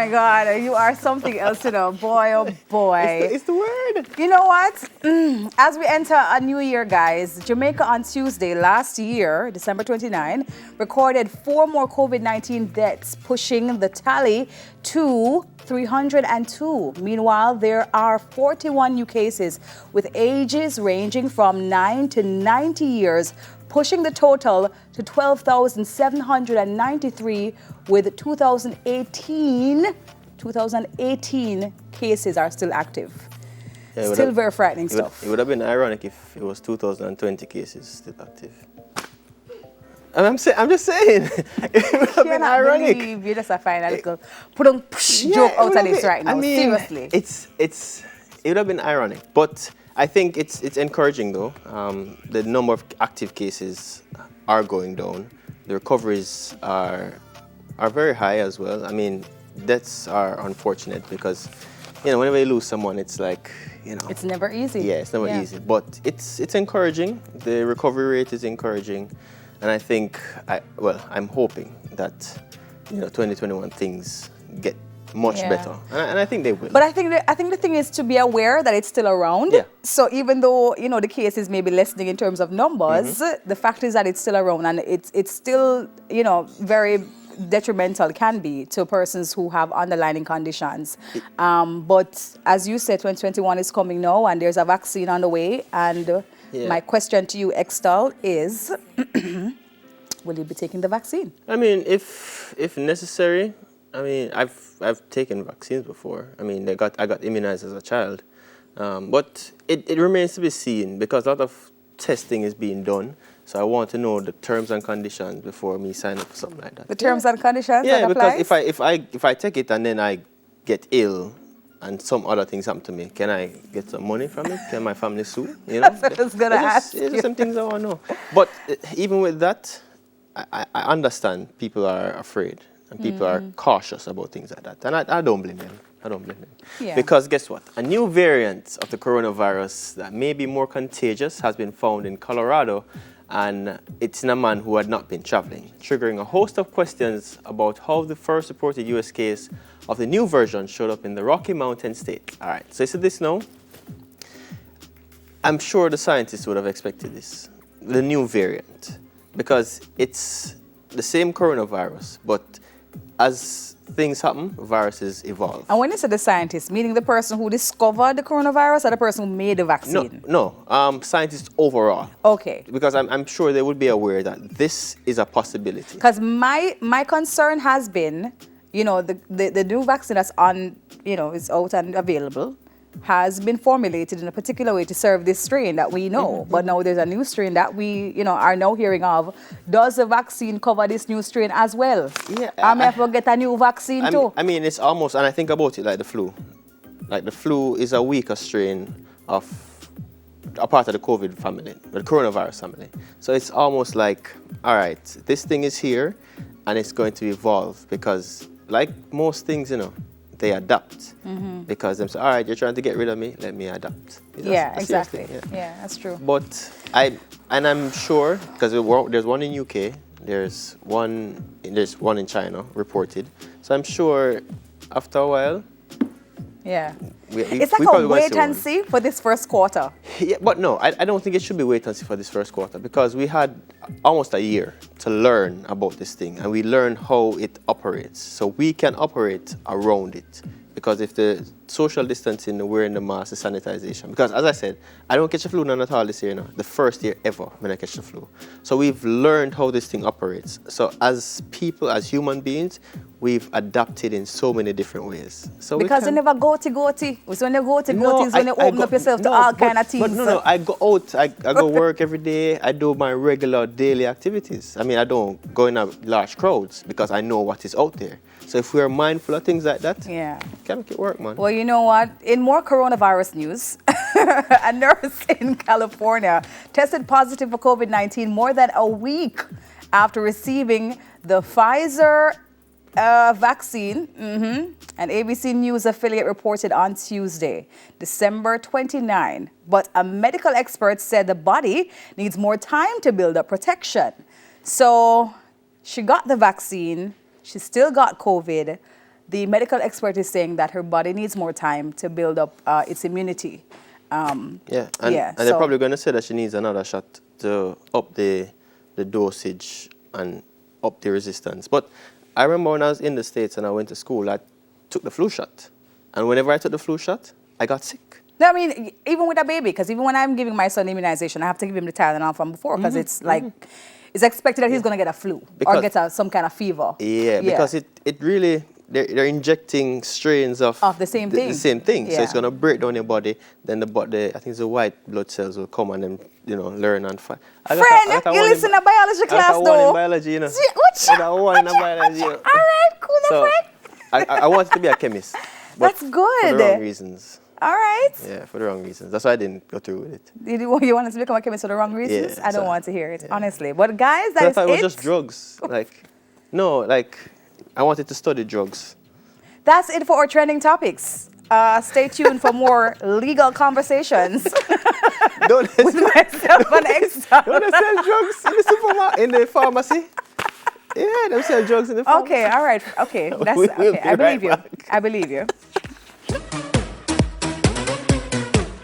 my God, you are something else, boy, oh boy. It's the word. You know what? As we enter a new year, guys, Jamaica on Tuesday last year, December 29, recorded 4 more COVID-19 deaths, pushing the tally to 302. Meanwhile, there are 41 new cases with ages ranging from 9 to 90 years, pushing the total to 12,793, with 2018 cases are still active. Yeah, Still very frightening stuff. It would have been ironic if it was 2020 cases still active. I'm just saying. It would have been ironic. Believe you just a final little joke out of this right now. I mean, seriously. it would have been ironic, but I think it's encouraging though. The number of active cases are going down. The recoveries are very high as well. I mean, deaths are unfortunate because whenever you lose someone, it's like it's never easy. Yeah, it's never easy, but it's encouraging. The recovery rate is encouraging, and I think I'm hoping that 2021 things get much better, and I think they will. But I think the thing is to be aware that it's still around. Yeah. So even though the cases may be lessening in terms of numbers, the fact is that it's still around, and it's still very detrimental, can be, to persons who have underlying conditions. But as you said, 2021 is coming now, and there's a vaccine on the way. And my question to you, Extal, is: will you be taking the vaccine? I mean, if necessary. I mean, I've taken vaccines before. I mean, I got immunized as a child, but it remains to be seen because a lot of testing is being done. So I want to know the terms and conditions before me sign up for something like that. The terms and conditions. Yeah, that because applies? if I take it and then I get ill and some other things happen to me, can I get some money from it? Can my family sue? That's what I was gonna ask you. There's some things I want to know. But even with that, I understand people are afraid. And people are cautious about things like that. And I don't blame them. Yeah. Because guess what? A new variant of the coronavirus that may be more contagious has been found in Colorado, and it's in a man who had not been traveling, triggering a host of questions about how the first reported U.S. case of the new version showed up in the Rocky Mountain state. All right, so you see this now? I'm sure the scientists would have expected this, the new variant, because it's the same coronavirus, but as things happen, viruses evolve. And when you say the scientist, meaning the person who discovered the coronavirus or the person who made the vaccine? No, scientists overall. Okay. Because I'm sure they would be aware that this is a possibility. Because my concern has been, the new vaccine that's on, is out and available, has been formulated in a particular way to serve this strain that we know. But now there's a new strain that we, are now hearing of. Does the vaccine cover this new strain as well? Yeah. I may have to get a new vaccine too. I mean, it's almost, and I think about it like the flu. Like the flu is a weaker strain of a part of the COVID family, the coronavirus family. So it's almost like, all right, this thing is here and it's going to evolve because like most things, they adapt because they say, all right, you're trying to get rid of me, let me adapt. Exactly. Yeah, that's true. But I'm sure because there's one in UK, there's one in China reported. So I'm sure after a while. Yeah. It's like a wait and see for this first quarter. Yeah, but no, I don't think it should be wait and see for this first quarter because we had almost a year to learn about this thing and we learned how it operates. So we can operate around it because if the social distancing, the wearing the mask, the sanitization. Because as I said, I don't catch the flu none at all this year now. The first year ever when I catch the flu. So we've learned how this thing operates. So as people, as human beings, we've adapted in so many different ways. So because you never go-to. It's when you go-to is when you open up yourself to all kind of things. But no, I go out. I go work every day. I do my regular daily activities. I mean, I don't go in large crowds because I know what is out there. So if we are mindful of things like that, can make it work, man. Well, you know what? In more coronavirus news, a nurse in California tested positive for COVID-19 more than a week after receiving the Pfizer vaccine. An ABC News affiliate reported on Tuesday, December 29. But a medical expert said the body needs more time to build up protection. So she got the vaccine. She still got COVID. the medical expert is saying that her body needs more time to build up its immunity. And they're probably going to say that she needs another shot to up the dosage and up the resistance. But I remember when I was in the States and I went to school, I took the flu shot. And whenever I took the flu shot, I got sick. No, I mean, even with a baby, because even when I'm giving my son immunization, I have to give him the Tylenol from before, because it's like, it's expected that he's going to get a flu or get some kind of fever. Yeah, because it really, they're injecting strains of the same thing. The same thing. Yeah. So it's going to break down your body. Then I think it's the white blood cells will come and then, learn and fight. Friend, you listen to biology class, though. I got one in biology, I got one in biology. All right, cool, so friend. I wanted to be a chemist. That's good. For the wrong reasons. All right. Yeah, for the wrong reasons. That's why I didn't go through with it. You wanted to become a chemist for the wrong reasons? Yeah, I don't want to hear it, honestly. But guys, that I is thought it was just drugs. I wanted to study drugs. That's it for our trending topics. Stay tuned for more legal conversations with myself and Exxon. Don't they sell drugs in the supermarket, in the pharmacy? Yeah, they sell drugs in the pharmacy. Okay, all right. Okay, I believe you. I believe you.